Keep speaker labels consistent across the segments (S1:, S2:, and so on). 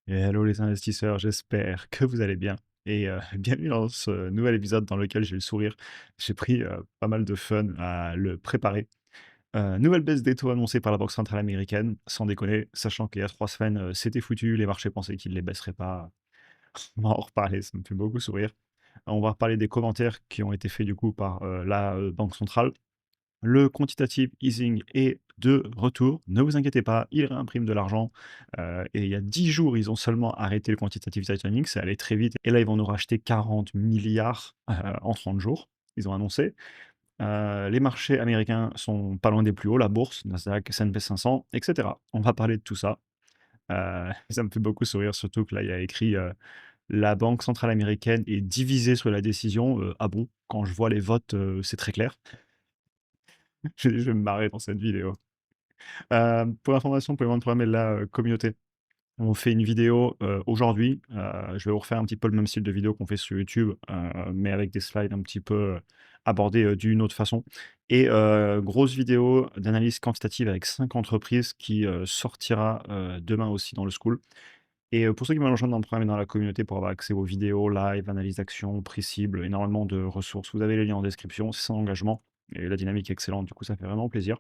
S1: Et hello les investisseurs, j'espère que vous allez bien. Et bienvenue dans ce nouvel épisode dans lequel j'ai le sourire. J'ai pris pas mal de fun à le préparer. Nouvelle baisse des taux annoncée par la Banque centrale américaine, sans déconner, sachant qu'il y a 3 semaines, c'était foutu, les marchés pensaient qu'ils ne les baisseraient pas. On va en reparler, ça me fait beaucoup sourire. On va reparler des commentaires qui ont été faits du coup par la Banque centrale. Le quantitative easing est de retour. Ne vous inquiétez pas, il réimprime de l'argent. Et il y a 10 jours, ils ont seulement arrêté le quantitative tightening. C'est allé très vite. Et là, ils vont nous racheter 40 milliards en 30 jours. Ils ont annoncé. Les marchés américains sont pas loin des plus hauts, la bourse, Nasdaq, S&P 500, etc. On va parler de tout ça. Ça me fait beaucoup sourire, surtout que là, il y a écrit la Banque centrale américaine est divisée sur la décision. Ah bon, quand je vois les votes, c'est très clair. Je vais me marrer dans cette vidéo. Pour information, pour les membres de programme et la communauté, on fait une vidéo aujourd'hui. Je vais vous refaire un petit peu le même style de vidéo qu'on fait sur YouTube, mais avec des slides un petit peu abordés d'une autre façon. Et grosse vidéo d'analyse quantitative avec 5 entreprises qui sortira demain aussi dans le school. Et pour ceux qui veulent rejoindre dans le programme et dans la communauté pour avoir accès aux vidéos, live, analyse d'action, prix cible, énormément de ressources, vous avez les liens en description, c'est sans engagement et la dynamique est excellente, du coup ça fait vraiment plaisir.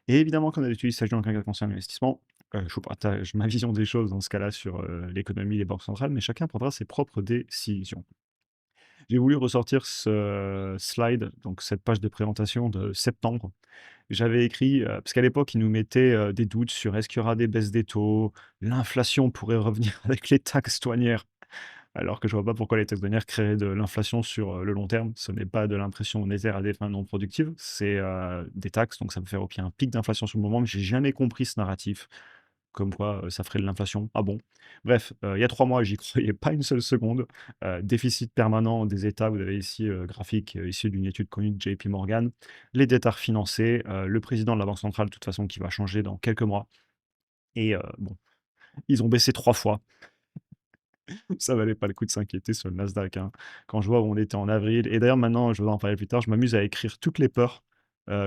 S1: Et évidemment, comme d'habitude, il s'agit d'un cas concerne l'investissement. Je vous partage ma vision des choses dans ce cas-là sur l'économie, les banques centrales, mais chacun prendra ses propres décisions. J'ai voulu ressortir ce slide, donc cette page de présentation de septembre. J'avais écrit, parce qu'à l'époque, ils nous mettaient des doutes sur est-ce qu'il y aura des baisses des taux, l'inflation pourrait revenir avec les taxes douanières. Alors que je vois pas pourquoi les taxes douanières créeraient de l'inflation sur, le long terme. Ce n'est pas de l'impression monétaire à des fins non productives, c'est, des taxes, donc ça me fait qu'il y a un pic d'inflation sur le moment, mais j'ai jamais compris ce narratif, comme quoi, ça ferait de l'inflation. Ah bon? Bref, il y a 3 mois, j'y croyais pas une seule seconde. Déficit permanent des États, vous avez ici, graphique, issu d'une étude connue de JP Morgan. Les dettes à refinancer, le président de la banque centrale, de toute façon, qui va changer dans quelques mois et bon, ils ont baissé 3 fois. Ça valait pas le coup de s'inquiéter sur le Nasdaq, hein. Quand je vois où on était en avril et d'ailleurs maintenant, je vais en parler plus tard, je m'amuse à écrire toutes les peurs,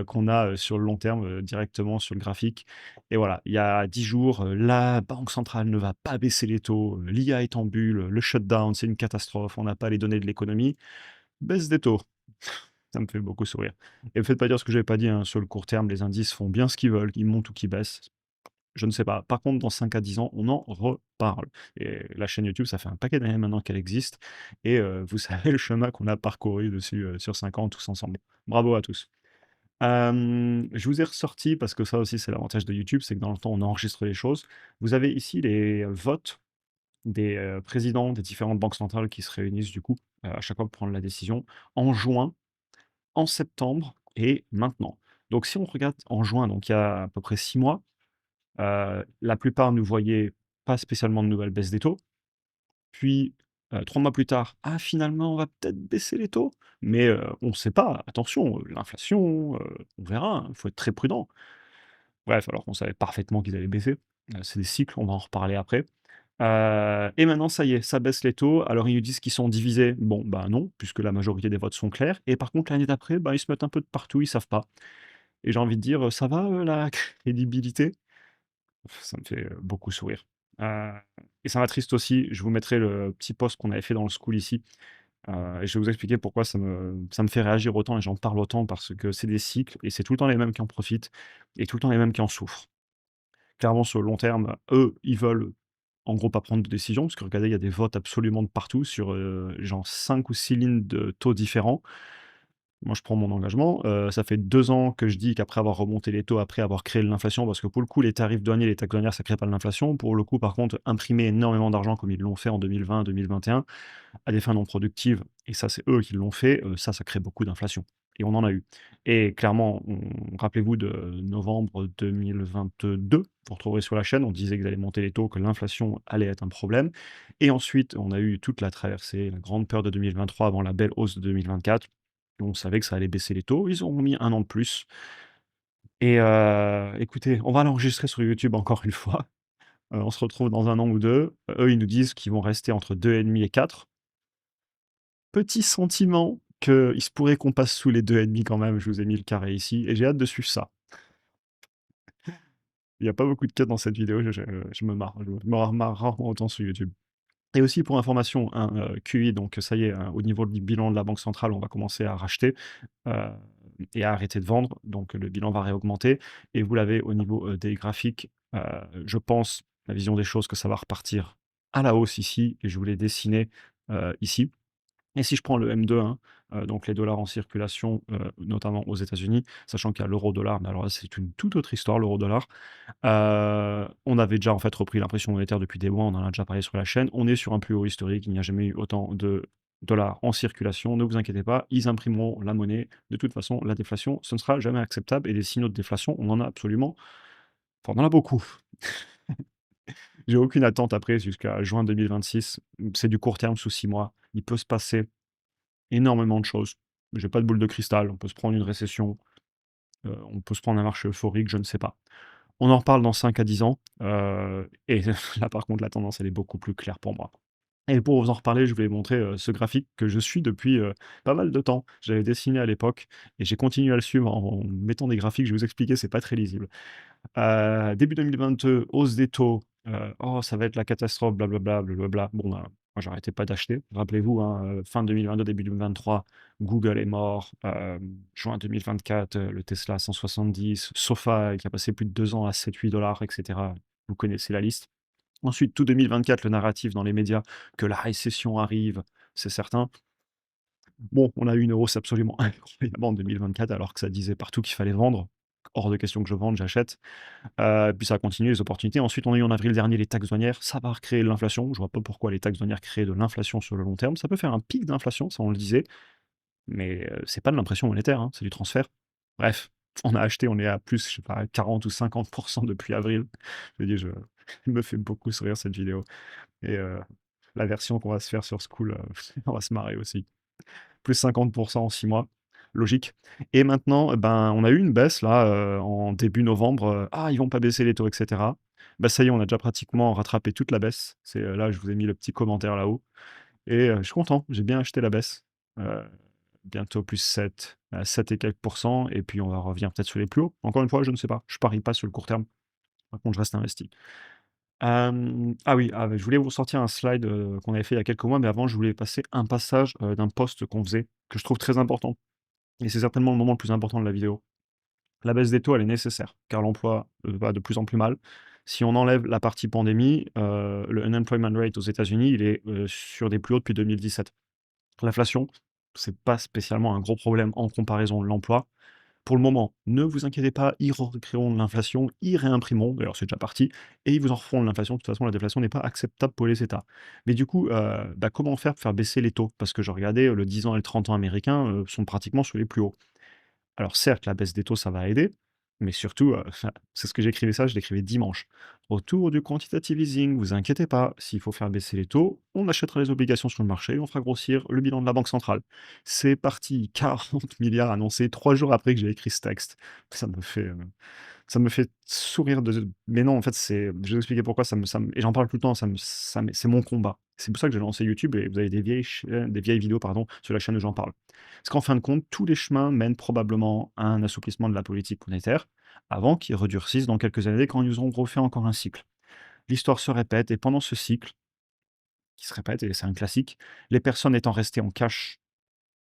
S1: qu'on a, sur le long terme, directement sur le graphique et voilà, il y a 10 jours, la banque centrale ne va pas baisser les taux, l'IA est en bulle, le shutdown, c'est une catastrophe, on n'a pas les données de l'économie. Baisse des taux. Ça me fait beaucoup sourire et me faites pas dire ce que j'avais pas dit, hein, sur le court terme, les indices font bien ce qu'ils veulent, qu'ils montent ou qu'ils baissent. Je ne sais pas. Par contre, dans 5 à 10 ans, on en reparle et la chaîne YouTube, ça fait un paquet d'années maintenant qu'elle existe et vous savez le chemin qu'on a parcouru dessus, sur 5 ans tous ensemble. Bravo à tous. Je vous ai ressorti parce que ça aussi, c'est l'avantage de YouTube, c'est que dans le temps, on enregistre les choses. Vous avez ici les votes des, présidents des différentes banques centrales qui se réunissent du coup, à chaque fois pour prendre la décision en juin, en septembre et maintenant. Donc si on regarde en juin, donc il y a à peu près 6 mois, la plupart ne voyaient pas spécialement de nouvelles baisses des taux. Puis, 3 mois plus tard: «Ah finalement on va peut-être baisser les taux, mais on ne sait pas, attention, l'inflation, on verra, il faut être très prudent». Bref, alors qu'on savait parfaitement qu'ils allaient baisser. C'est des cycles, on va en reparler après. Et maintenant ça y est, ça baisse les taux. Alors ils nous disent qu'ils sont divisés. Bon, bah non, puisque la majorité des votes sont clairs et par contre l'année d'après, bah, ils se mettent un peu de partout, ils savent pas et j'ai envie de dire, ça va, la crédibilité? Ça me fait, beaucoup sourire. Heu et ça m'attriste aussi. Je vous mettrai le petit post qu'on avait fait dans le school ici, et je vais vous expliquer pourquoi ça me fait réagir autant et j'en parle autant parce que c'est des cycles et c'est tout le temps les mêmes qui en profitent et tout le temps les mêmes qui en souffrent. Clairement, sur le long terme, eux, ils veulent, en gros, pas prendre de décision parce que regardez, il y a des votes absolument de partout sur, genre 5 ou 6 lignes de taux différents. Moi, je prends mon engagement. Ça fait 2 ans que je dis qu'après avoir remonté les taux, après avoir créé de l'inflation, parce que pour le coup, les tarifs douaniers, les taxes douanières, ça crée pas de l'inflation. Pour le coup, par contre, imprimer énormément d'argent comme ils l'ont fait en 2020, 2021, à des fins non productives, et ça, c'est eux qui l'ont fait, ça crée beaucoup d'inflation et on en a eu. Et clairement, rappelez-vous de novembre 2022, vous retrouverez sur la chaîne, on disait qu'ils allaient monter les taux, que l'inflation allait être un problème. Et ensuite, on a eu toute la traversée, la grande peur de 2023 avant la belle hausse de 2024. On savait que ça allait baisser les taux. Ils ont mis 1 an de plus. Et écoutez, on va l'enregistrer sur YouTube encore une fois. On se retrouve dans 1 an ou 2. Eux, ils nous disent qu'ils vont rester entre 2,5 et 4. Petit sentiment qu'il se pourrait qu'on passe sous les 2,5 quand même. Je vous ai mis le carré ici et j'ai hâte de suivre ça. Il y a pas beaucoup de cuts dans cette vidéo, je me marre, je me marre rarement autant sur YouTube. Et aussi pour information, hein, QI, donc ça y est, hein, au niveau du bilan de la banque centrale, on va commencer à racheter, heu et à arrêter de vendre, donc le bilan va réaugmenter et vous l'avez au niveau, des graphiques. Je pense, la vision des choses, que ça va repartir à la hausse ici et je vous l'ai dessiné, ici. Et si je prends le M2, hein, donc les dollars en circulation, notamment aux États-Unis, sachant qu'il y a l'euro-dollar, mais alors là, c'est une toute autre histoire, l'euro-dollar. On avait déjà, en fait, repris l'impression monétaire depuis des mois, on en a déjà parlé sur la chaîne. On est sur un plus haut historique, il n'y a jamais eu autant de dollars en circulation. Ne vous inquiétez pas, ils imprimeront la monnaie. De toute façon, la déflation, ce ne sera jamais acceptable et des signaux de déflation, on en a absolument enfin, on en a beaucoup. J'ai aucune attente après jusqu'à juin 2026. C'est du court terme sous 6 mois. Il peut se passer énormément de choses. J'ai pas de boule de cristal, on peut se prendre une récession, on peut se prendre un marché euphorique, je ne sais pas. On en reparle dans 5 à 10 ans, et là, par contre, la tendance, elle est beaucoup plus claire pour moi. Et pour vous en reparler, je vais montrer, ce graphique que je suis depuis, pas mal de temps. J'avais dessiné à l'époque et j'ai continué à le suivre en mettant des graphiques. Je vais vous expliquer, c'est pas très lisible. Début 2022, hausse des taux, «Oh, ça va être la catastrophe, blablabla, blablabla». Bon, bah, moi, j'arrêtais pas d'acheter. Rappelez-vous, hein, fin 2022, début 2023, Google est mort. Juin 2024, le Tesla 170, SoFi qui a passé plus de 2 ans à 7-8 $ et cetera. Vous connaissez la liste. Ensuite, tout 2024, le narratif dans les médias que la récession arrive, c'est certain. Bon, on a eu une hausse absolument incroyable en 2024 alors que ça disait partout qu'il fallait vendre. Hors de question que je vende, j'achète. Puis ça a continué, les opportunités. Ensuite, on a eu en avril dernier les taxes douanières. Ça va recréer de l'inflation. Je vois pas pourquoi les taxes douanières créent de l'inflation sur le long terme. Ça peut faire un pic d'inflation, ça on le disait, mais c'est pas de l'impression monétaire, hein, c'est du transfert. Bref, on a acheté, on est à plus, je sais pas, 40 ou 50 depuis avril. Je dis, je elle me fait beaucoup sourire cette vidéo et la version qu'on va se faire sur School, on va se marrer aussi. Plus 50 en 6 mois, logique. Et maintenant, ben, on a eu une baisse là, en début novembre, «Ah, ils vont pas baisser les taux» et cetera. Bah, ça y est, on a déjà pratiquement rattrapé toute la baisse. C'est, là, je vous ai mis le petit commentaire là-haut et je suis content, j'ai bien acheté la baisse. Heu, Bientôt plus 7, 7 et quelques et puis on va revenir peut-être sur les plus hauts. Encore une fois, je ne sais pas, je parie pas sur le court terme. Par contre, je reste investi. Ah oui, je voulais vous sortir un slide, qu'on avait fait il y a quelques mois, mais avant, je voulais passer un passage, d'un post qu'on faisait, que je trouve très important et c'est certainement le moment le plus important de la vidéo. La baisse des taux, elle est nécessaire, car l'emploi, va de plus en plus mal. Si on enlève la partie pandémie, le unemployment rate aux États-Unis, il est, sur des plus hauts depuis 2017. L'inflation, c'est pas spécialement un gros problème en comparaison de l'emploi. Pour le moment, ne vous inquiétez pas, ils recréeront de l'inflation, ils réimprimeront, d'ailleurs c'est déjà parti, et ils vous en referont de l'inflation. De toute façon, la déflation n'est pas acceptable pour les États. Mais du coup, bah, comment faire pour faire baisser les taux? Parce que je regardais, le 10 ans et le 30 ans américains, sont pratiquement sur les plus hauts. Alors certes, la baisse des taux, ça va aider, mais surtout, c'est ce que j'écrivais ça, je l'écrivais dimanche. Autour du quantitative easing, vous inquiétez pas, s'il faut faire baisser les taux, on achètera les obligations sur le marché, on fera grossir le bilan de la banque centrale. C'est parti, 40 milliards annoncés 3 jours après que j'ai écrit ce texte. Ça me fait sourire de mais non, en fait, je vais vous expliquer pourquoi ça me et j'en parle tout le temps, c'est mon combat. C'est pour ça que j'ai lancé YouTube et vous avez des vieilles vidéos, pardon, sur la chaîne où j'en parle. Parce qu'en fin de compte, tous les chemins mènent probablement à un assouplissement de la politique monétaire, avant qu'ils redurcissent dans quelques années quand ils auront refait encore un cycle. L'histoire se répète et pendant ce cycle, qui se répète et c'est un classique, les personnes étant restées en cash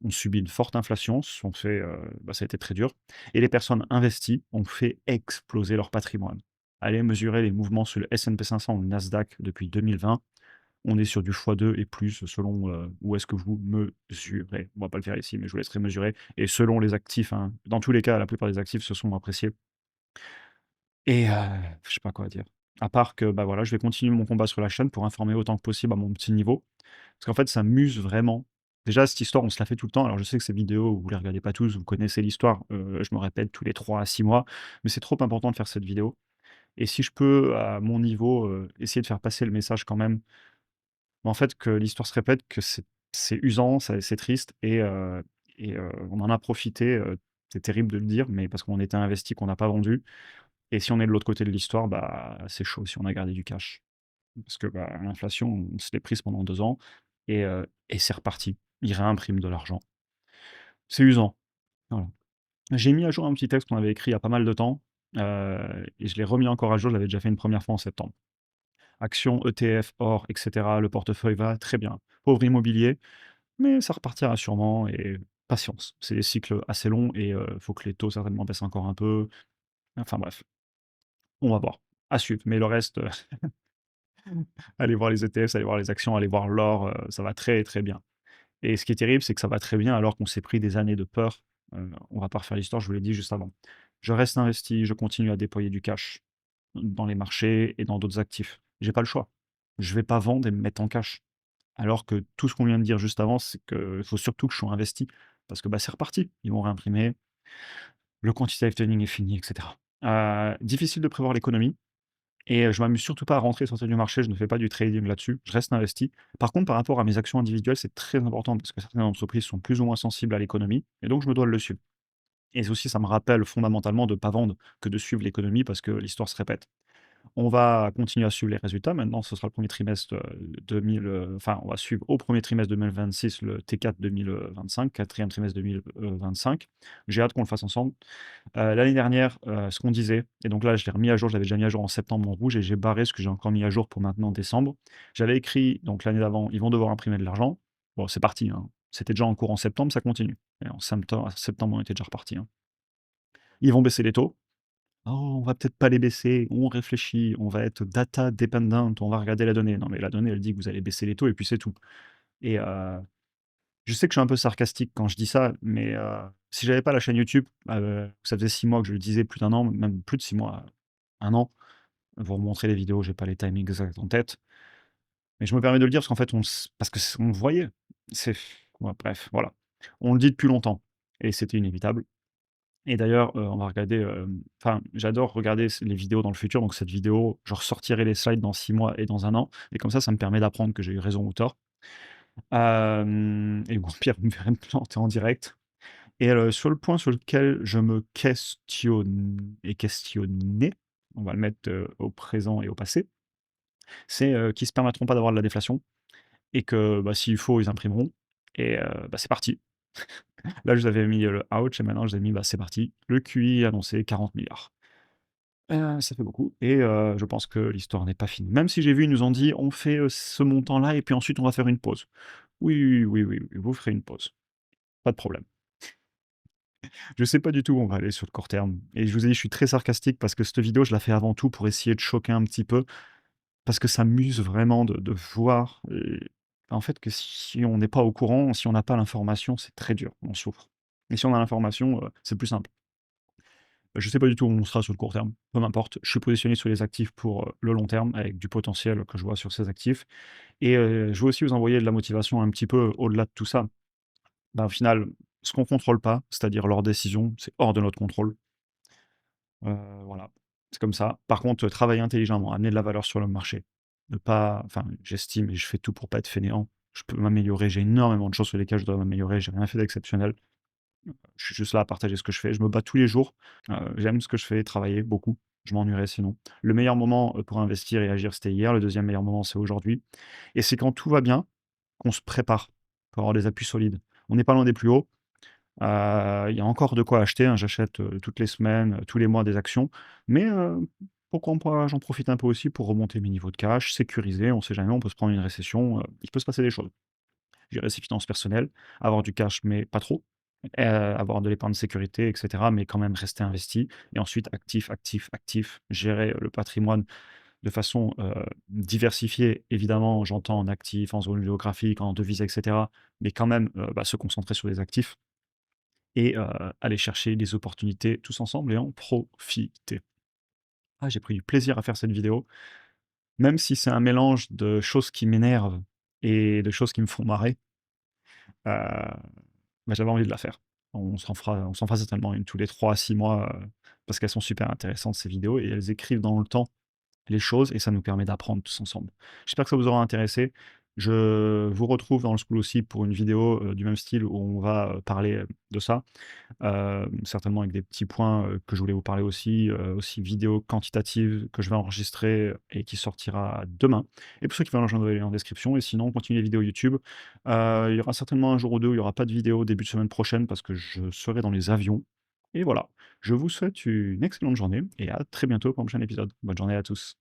S1: ont subi une forte inflation, se sont fait, bah, ça a été très dur et les personnes investies ont fait exploser leur patrimoine. Allez mesurer les mouvements sur le S&P 500 ou le Nasdaq depuis 2020, on est sur du x2 et plus selon, où est-ce que vous mesurez. On va pas le faire ici, mais je vous laisserai mesurer et selon les actifs, hein. Dans tous les cas, la plupart des actifs se sont appréciés et je sais pas quoi dire. À part que, bah, voilà, je vais continuer mon combat sur la chaîne pour informer autant que possible à mon petit niveau. Parce qu'en fait, ça m'use vraiment. Déjà, cette histoire, on se la fait tout le temps. Alors, je sais que ces vidéos, vous les regardez pas tous, vous connaissez l'histoire. Je me répète tous les 3 à 6 mois, mais c'est trop important de faire cette vidéo. Et si je peux, à mon niveau, essayer de faire passer le message quand même, bah, en fait, que l'histoire se répète, que c'est usant, c'est triste et on en a profité, c'est terrible de le dire, mais parce qu'on était investi, qu'on n'a pas vendu. Et si on est de l'autre côté de l'histoire, bah, c'est chaud si on a gardé du cash. Parce que, bah, l'inflation, on se l'est prise pendant 2 ans et c'est reparti. Ils réimpriment de l'argent. C'est usant, voilà. J'ai mis à jour un petit texte qu'on avait écrit il y a pas mal de temps. et je l'ai remis encore à jour, je l'avais déjà fait une première fois en septembre. Actions, ETF, or et cetera, le portefeuille va très bien. Pauvre immobilier, mais ça repartira sûrement et patience. C'est des cycles assez longs et faut que les taux certainement baissent encore un peu. Enfin bref, on va voir. À suivre, mais le reste, allez voir les ETF, allez voir les actions, allez voir l'or, ça va très, très bien. Et ce qui est terrible, c'est que ça va très bien alors qu'on s'est pris des années de peur. On va pas refaire l'histoire, je vous l'ai dit juste avant. Je reste investi, je continue à déployer du cash dans les marchés et dans d'autres actifs. J'ai pas le choix. Je vais pas vendre et me mettre en cash. Alors que tout ce qu'on vient de dire juste avant, c'est qu'il faut surtout que je sois investi parce que, bah, c'est reparti. Ils vont réimprimer, le quantitative trading est fini et cetera. Difficile de prévoir l'économie et je m'amuse surtout pas à rentrer et sortir du marché, je ne fais pas du trading là-dessus, je reste investi. Par contre, par rapport à mes actions individuelles, c'est très important parce que certaines entreprises sont plus ou moins sensibles à l'économie et donc je me dois de le suivre. Et aussi, ça me rappelle fondamentalement de ne pas vendre que de suivre l'économie parce que l'histoire se répète. On va continuer à suivre les résultats. Maintenant, ce sera le premier trimestre, 2000, enfin, on va suivre au premier trimestre 2026 le T4 2025, 4e trimestre 2025. J'ai hâte qu'on le fasse ensemble. L'année dernière, ce qu'on disait et donc là, je l'ai remis à jour, je l'avais déjà mis à jour en septembre en rouge et j'ai barré ce que j'ai encore mis à jour pour maintenant décembre. J'avais écrit donc l'année d'avant: «Ils vont devoir imprimer de l'argent». Bon, c'est parti, hein. C'était déjà en cours en septembre, ça continue et en septembre, on était déjà reparti, hein. Ils vont baisser les taux. «Oh, on va peut-être pas les baisser, on réfléchit, on va être data dependent, on va regarder la donnée». Non, mais la donnée, elle dit que vous allez baisser les taux et puis c'est tout et je sais que je suis un peu sarcastique quand je dis ça, mais si j'avais pas la chaîne YouTube, ça faisait 6 mois que je le disais, plus d'1 an, même plus de 6 mois, 1 an. Vous remontrez les vidéos, j'ai pas les timings exacts en tête, mais je me permets de le dire parce qu'en fait, parce que on le voyait. C'est ouais, bref, voilà. On le dit depuis longtemps et c'était inévitable. Et d'ailleurs, on va regarder, enfin, j'adore regarder les vidéos dans le futur, donc cette vidéo, je ressortirai les slides dans 6 mois et dans 1 an et comme ça me permet d'apprendre que j'ai eu raison ou tort. Et au pire, vous me verrez me planter en direct et sur le point sur lequel je me questionne et questionnais, on va le mettre, au présent et au passé, c'est, qu'ils se permettront pas d'avoir de la déflation et que, bah, s'il faut, ils imprimeront et bah, c'est parti. Là, je vous avais mis, le ouch et maintenant je vous ai mis, bah, c'est parti. Le QI annoncé 40 000 000. Ça fait beaucoup et je pense que l'histoire n'est pas finie. Même si j'ai vu, ils nous ont dit: «On fait, ce montant-là et puis ensuite on va faire une pause». Oui, oui, oui, oui, vous ferez une pause, pas de problème. Je sais pas du tout où on va aller sur le court terme et je vous ai dit, je suis très sarcastique parce que cette vidéo, je la fais avant tout pour essayer de choquer un petit peu, parce que ça m'use vraiment de voir, en fait, que si on n'est pas au courant, si on n'a pas l'information, c'est très dur, on souffre. Et si on a l'information, c'est plus simple. Je sais pas du tout où on sera sur le court terme, peu m'importe. Je suis positionné sur les actifs pour, le long terme avec du potentiel que je vois sur ces actifs et je veux aussi vous envoyer de la motivation un petit peu au-delà de tout ça. Bah, au final, ce qu'on contrôle pas, c'est-à-dire leurs décisions, c'est hors de notre contrôle. Voilà, c'est comme ça. Par contre, travailler intelligemment, amener de la valeur sur le marché, ne pas enfin, j'estime et je fais tout pour pas être fainéant. Je peux m'améliorer, j'ai énormément de choses sur lesquelles je dois m'améliorer, j'ai rien fait d'exceptionnel. Je suis juste là à partager ce que je fais. Je me bats tous les jours. J'aime ce que je fais, travailler beaucoup. Je m'ennuierais sinon. Le meilleur moment, pour investir et agir, c'était hier. Le deuxième meilleur moment, c'est aujourd'hui et c'est quand tout va bien qu'on se prépare pour avoir des appuis solides. On n'est pas loin des plus hauts. Il y a encore de quoi acheter, hein. J'achète, toutes les semaines, tous les mois des actions mais pourquoi pas j'en profite un peu aussi pour remonter mes niveaux de cash, sécuriser, on sait jamais, on peut se prendre une récession, il peut se passer des choses. Gérer ses finances personnelles, avoir du cash mais pas trop, avoir de l'épargne de sécurité et cetera, mais quand même rester investi et ensuite actif, actif, actif, gérer, le patrimoine de façon, diversifiée. Évidemment, j'entends en actifs, en zone géographique, en devises et cetera, mais quand même, bah, se concentrer sur les actifs et aller chercher des opportunités tous ensemble et en profiter. Ah, j'ai pris du plaisir à faire cette vidéo, même si c'est un mélange de choses qui m'énervent et de choses qui me font marrer. Bah, j'avais envie de la faire. On s'en fera certainement une tous les 3 à 6 mois, parce qu'elles sont super intéressantes ces vidéos et elles écrivent dans le temps les choses et ça nous permet d'apprendre tous ensemble. J'espère que ça vous aura intéressé. Je vous retrouve dans le School aussi pour une vidéo, du même style où on va, parler, de ça. Certainement avec des petits points, que je voulais vous parler aussi vidéo quantitative que je vais enregistrer et qui sortira demain et pour ceux qui veulent rejoindre les en description et sinon on continue les vidéos YouTube. Il y aura certainement un jour ou 2 où il y aura pas de vidéo début de semaine prochaine parce que je serai dans les avions. Et voilà, je vous souhaite une excellente journée et à très bientôt pour un prochain épisode. Bonne journée à tous.